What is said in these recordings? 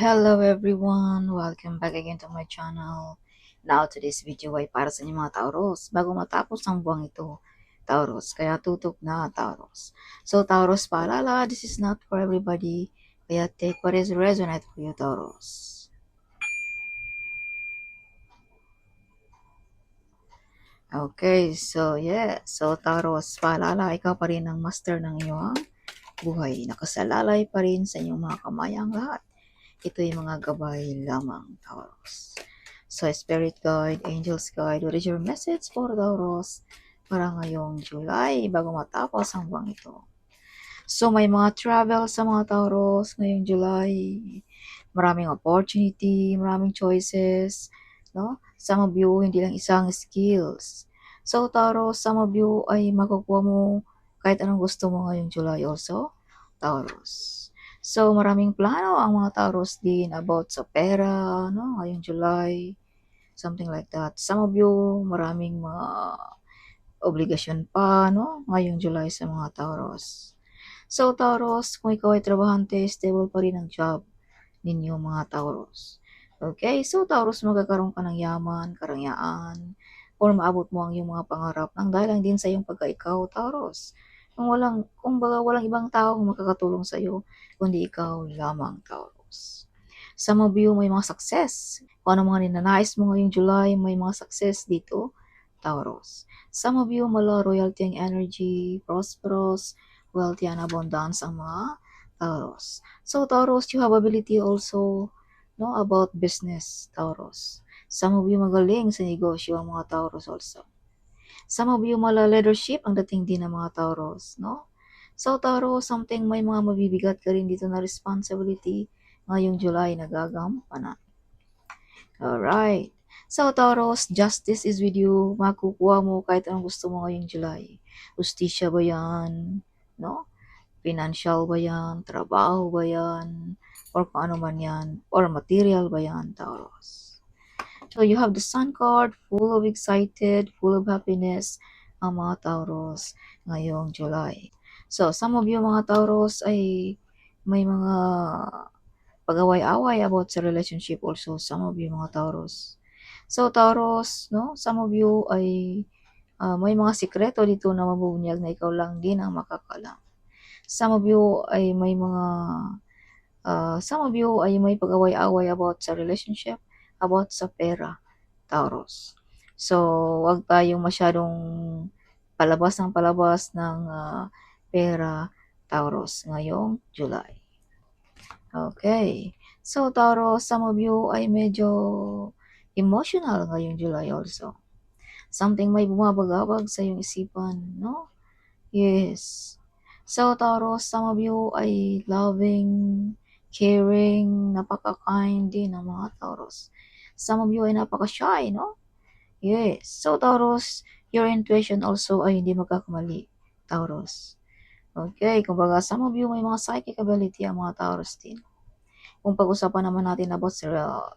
Hello everyone! Welcome back again to my channel. Now today's video ay para sa inyo mga Taurus. Bago matapos ang buwang ito, Taurus. Kaya tutok na Taurus. So Taurus, paalala, this is not for everybody. Kaya take what is resonate for you, Taurus. Okay, so yeah. So Taurus, paalala, ikaw pa rin ang master ng iyong buhay. Nakasalalay pa rin sa inyong mga kamay ang lahat. Ito yung mga gabay lamang, Taurus. So, Spirit Guide, Angels Guide, what is your message for Taurus para ngayong July bago matapos ang buwang ito? So, may mga travel sa mga Taurus ngayong July. Maraming opportunity, maraming choices, no? Some of you, hindi lang isang skills. So, Taurus, some of you ay makukuha mo kahit anong gusto mo ngayong July also, Taurus. So, maraming plano ang mga Taurus din about sa pera, no? Ngayong July, something like that. Some of you, maraming mga obligasyon pa, no? Ngayong July sa mga Taurus. So, Taurus, kung ikaw ay trabahante, stable pa rin ang job ninyo mga Taurus. Okay? So, Taurus, magkakaroon ka ng yaman, karangyaan, or maabot mo ang iyong mga pangarap nang dahil lang din sa iyong pagka-ikaw, Taurus. Kung baga walang ibang tao makakatulong sa iyo, kundi ikaw lamang, Taurus. Some of you may mga success. Kung ano mga ninanais mo ngayong July, may mga success dito, Taurus. Some of you mala royalty ang energy, prosperous, wealthy and abundance ang mga Taurus. So Taurus, you have ability also no about business, Taurus. Some of you magaling sa negosyo ang mga Taurus also. Some of you mala leadership ang dating din ng mga Taurus, no? So Taurus, something may mga mabibigat ka rin dito na responsibility ngayong July na gagampanan. Alright. So Taurus, justice is with you. Makukuha mo kahit anong gusto mo ngayong July. Justisya ba yan? No? Financial ba yan? Trabaho ba yan? Or kung ano man yan? Or material ba yan, Taurus? So you have the Sun card, full of excited, full of happiness ang mga Taurus ngayong July. So some of you mga Taurus ay may mga pag-away-away about sa relationship also, some of you mga Taurus. So Taurus, no, some of you ay may mga sikreto dito na mabubunyag na ikaw lang din ang makakalam. Some of you ay may mga some of you ay may pag-away-away about sa relationship, about sa pera, Taurus. So, wag tayong masyadong palabas ng pera, Taurus, ngayong July. Okay. So, Taurus, some of you ay medyo emotional ngayong July also. Something may bumabagabag sa iyong isipan, no? Yes. So, Taurus, some of you ay loving, caring, napaka-kind din ng mga Taurus. Some of you ay napaka-shy, no? Yes. So, Taurus, your intuition also ay hindi magkakamali, Taurus. Okay, kumbaga, some of you may mga psychic ability ang mga Taurus din. Kung pag-usapan naman natin about sa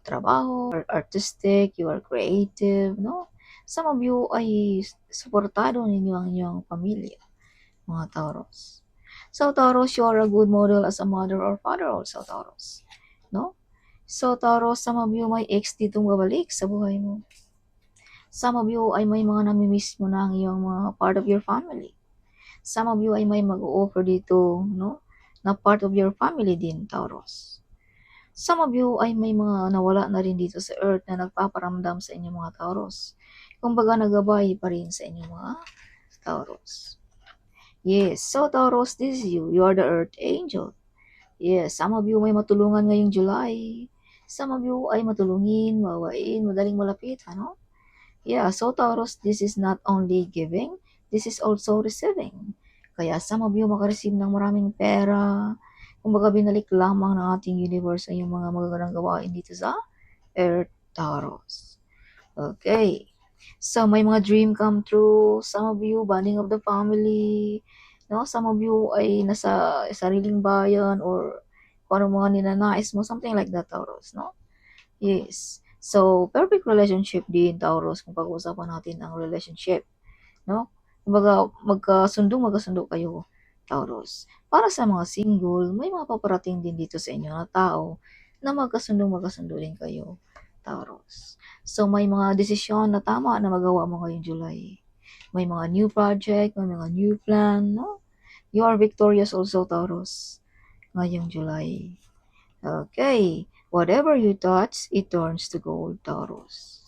trabaho, or artistic, you are creative, no? Some of you ay suportado ninyo ang inyong pamilya, mga Taurus. So, Taurus, you are a good model as a mother or father also, Taurus. No? So, Taurus, some of you may ex ditong babalik sa buhay mo. Some of you ay may mga namimiss mo na ang iyong mga part of your family. Some of you ay may mag-o-offer dito, no? Na part of your family din, Taurus. Some of you ay may mga nawala na rin dito sa earth na nagpaparamdam sa inyong mga Taurus. Kumbaga nagabay pa rin sa inyong mga Taurus. Yes, so Taurus, this is you. You are the earth angel. Yes, some of you may matulungan ngayong July. Some of you ay matulungin, mawain, madaling malapit, ano? Yeah, so Taurus, this is not only giving, this is also receiving. Kaya some of you makareceive ng maraming pera. Kumbaga binalik lamang ng ating universe ay yung mga magagandang gawain dito sa Earth, Taurus. Okay. So may mga dream come true. Some of you, bonding of the family. No? Some of you ay nasa sariling bayan or kung ano mga ninanais mo. Something like that, Taurus. No? Yes. So, perfect relationship din, Taurus, kung pag-uusapan natin ang relationship, no? Kumbaga, magkasundo kayo, Taurus. Para sa mga single, may mga paparating din dito sa inyo na tao na magkasundo din kayo, Taurus. So, may mga desisyon na tama na magawa mo ngayong July. May mga new project, may mga new plan, no? You are victorious also, Taurus, ngayong July. Okay, whatever you touch, it turns to gold, Taurus.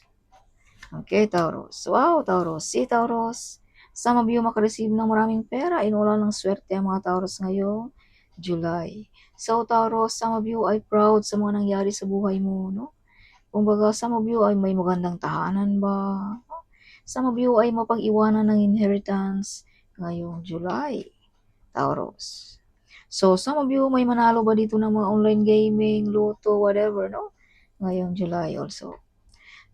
Okay, Taurus. Wow, Taurus. Si Taurus, some of you makareceive ng maraming pera, inulan ng swerte ang mga Taurus ngayong July. So, Taurus, some of you ay proud sa mga nangyari sa buhay mo, no? Kumbaga, some of you ay may magandang tahanan ba? Some of you ay mapag-iwanan ng inheritance ngayong July, Taurus. So, some of you may manalo ba dito ng mga online gaming, loto, whatever, no? Ngayong July also.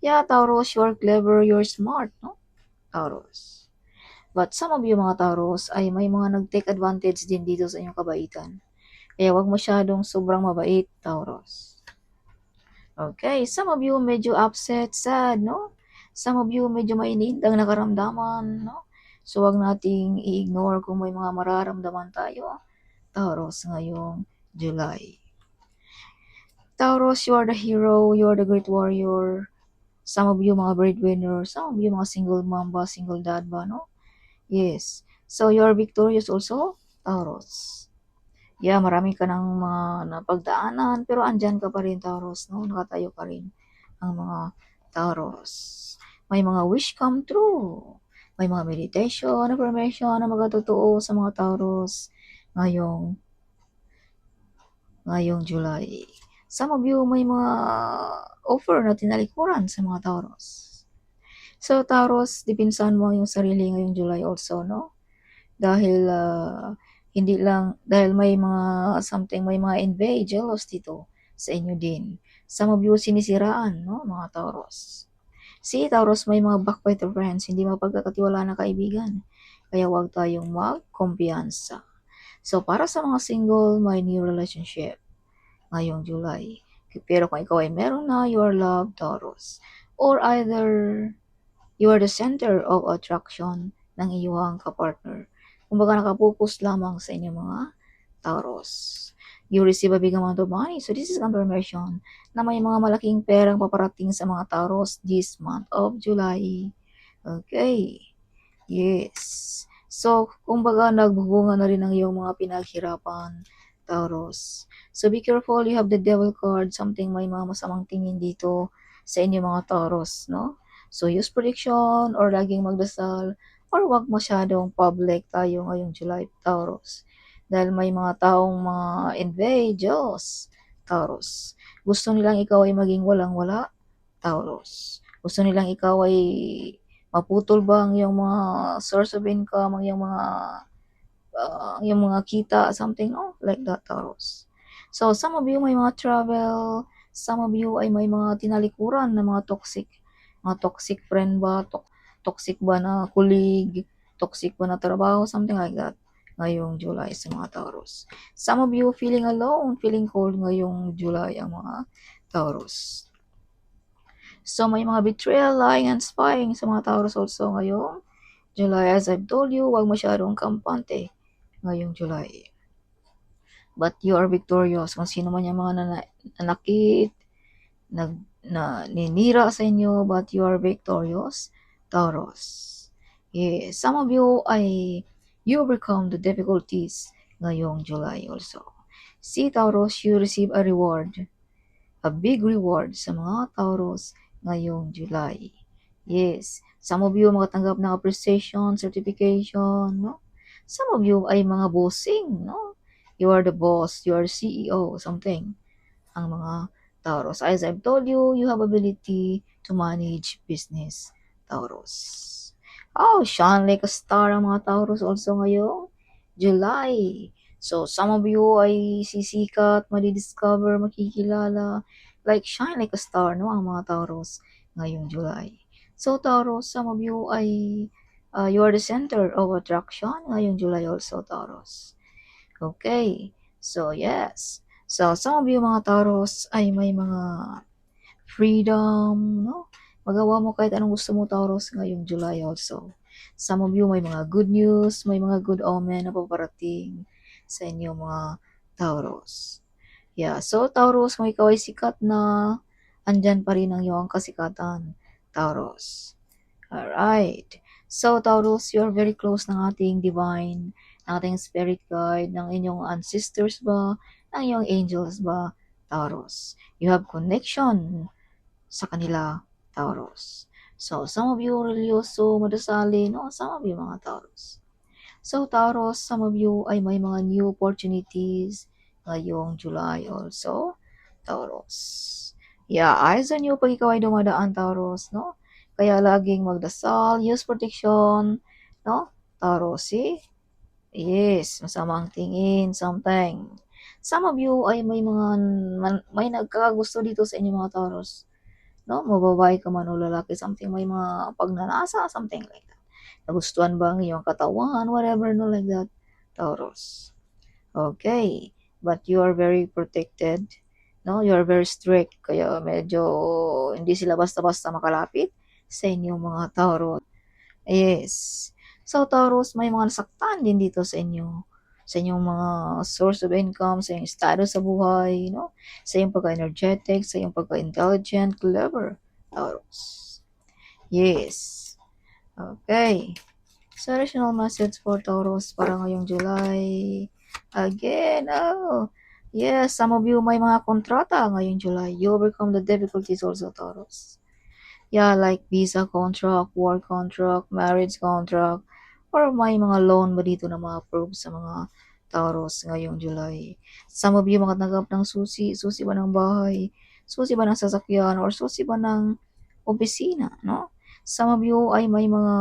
Yeah, Taurus, you're clever, you're smart, no? Taurus. But some of you mga Taurus ay may mga nag-take advantage din dito sa inyong kabaitan. Kaya wag masyadong sobrang mabait, Taurus. Okay, some of you medyo upset, sad, no? Some of you medyo mainit ang nakaramdaman, no? So wag nating i-ignore kung may mga mararamdaman tayo, Taurus, ngayong July. Taurus, you are the hero, you are the great warrior. Some of you mga breadwinners, some of you mga single mom ba, single dad ba, no? Yes. So, you are victorious also, Taurus. Yeah, marami ka ng mga napagdaanan, pero andyan ka pa rin, Taurus, no? Nakatayo pa rin ang mga Taurus. May mga wish come true. May mga meditation, affirmation na magkatotoo sa mga Taurus ngayong July. Some of you may mga offer na tinalikuran sa mga Taurus. So, Taurus, dipinsan mo yung sarili ngayong July also, no? Dahil dahil may mga may mga envy, jealous dito sa inyo din. Some of you sinisiraan, no, mga Taurus. Si Taurus, may mga backbiter friends, hindi mapagkakatiwala na kaibigan. Kaya huwag tayong magkumpiyansa. So, para sa mga single, may new relationship ngayong July. Pero kung ikaw ay meron na, you are loved, Taurus. Or either you are the center of attraction ng iyong kapartner. Kumbaga nakapokus lamang sa inyong mga Taurus. You receive a big amount of money. So this is confirmation na may mga malaking perang paparating sa mga Taurus this month of July. Okay. Yes. So, kumbaga nagbubunga na rin ang iyong mga pinaghirapan, Taurus. So, be careful. You have the devil card. Something may mga masamang tingin dito sa inyo mga Taurus, no? So, use prediction or laging magdasal or wag masyadong public tayo ngayong July, Taurus. Dahil may mga taong mga envious, Taurus. Gusto nilang ikaw ay maging walang-wala, Taurus. Gusto nilang ikaw ay maputol ba ang iyong mga source of income, ang iyong mga kita, something, no? Like that, Taurus. So, some of you may mga travel, some of you ay may mga tinalikuran na mga toxic friend ba, toxic ba na colleague, toxic ba na trabaho, something like that ngayong July sa mga Taurus. Some of you feeling alone, feeling cold ngayong July ang mga Taurus. So, may mga betrayal, lying, and spying sa mga Taurus also ngayong July. As I've told you, huwag masyadong kampante ngayong July. But you are victorious. Kung sino man yung mga nanakit, ninira sa inyo, but you are victorious, Taurus. Yes, some of you you overcome the difficulties ngayong July also. Si Taurus, you receive a reward, a big reward sa mga Taurus ngayong July. Yes, some of you makatanggap ng appreciation, certification, no? Some of you ay mga bossing, no? You are the boss, you are CEO, something. Ang mga Taurus. As I've told you, you have ability to manage business, Taurus. Oh, shine like a star ang mga Taurus also ngayong July. So, some of you ay sisikat, madidiscover, makikilala, like shine like a star, no, ang mga Taurus ngayong July. So, Taurus, some of you ay you are the center of attraction ngayong July also, Taurus. Okay. So, yes. So, some of you mga Taurus ay may mga freedom, no? Magawa mo kahit anong gusto mo, Taurus, ngayong July also. Some of you may mga good news, may mga good omen na paparating sa inyo mga Taurus. Yeah, so Taurus, kung ikaw ay sikat na, andyan pa rin ang iyong kasikatan, Taurus. Alright. So, Taurus, you're very close ng ating divine, ng ating spirit guide, ng inyong ancestors ba, ng iyong angels ba, Taurus. You have connection sa kanila, Taurus. So, some of you religyoso, madasali, no? Some of you mga Taurus. So, Taurus, some of you ay may mga new opportunities ngayong July also, Taurus. Yeah, eyes on you pag ikaw ay dumadaan, Taurus, no? Kaya laging magdasal, use protection, no? Taurus, see? Yes, masamang tingin, something. Some of you ay may mga may nagkakagusto dito sa inyo mga Taurus, no? Mababae ka man o lalaki, something may mga pagnanasa, something like that. Nagustuhan ba ang iyong katawan, whatever, no, like that, Taurus. Okay, but you are very protected, no? You are very strict, kaya medyo hindi sila basta-basta makalapit sa inyong mga Taurus. Yes. So, Taurus, may mga nasaktan din dito sa inyo, sa inyong mga source of income, sa inyong status sa buhay, no? Sa iyong pagka-energetic, sa iyong pagka-intelligent, clever, Taurus. Yes. Okay. So, additional message for Taurus para ngayong July. Again, oh. Yes, some of you may mga kontrata ngayong July. You overcome the difficulties also, Taurus. Yeah, like visa contract, work contract, marriage contract, or may mga loan ba dito na ma-approve sa mga Taurus ngayong July. Some of you makatanggap ng susi, susi ba ng bahay, susi ba ng sasakyan, or susi ba ng opisina, no? Some of you ay may mga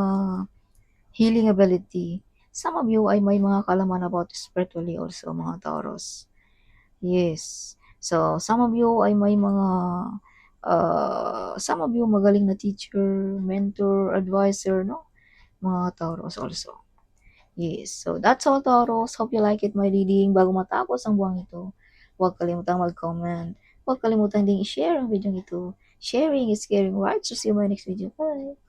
healing ability. Some of you ay may mga kalaman about spiritually also, mga Taurus. Yes. So, some of you ay may mga, some of you magaling na teacher, mentor, advisor, no? Mga Taurus also. Yes. So, that's all, Taurus. Hope you like it, my reading. Bago matapos ang buwang ito, huwag kalimutang mag-comment. Huwag kalimutan ding i-share ang video ito. Sharing is caring, right? So, see you in my next video. Bye!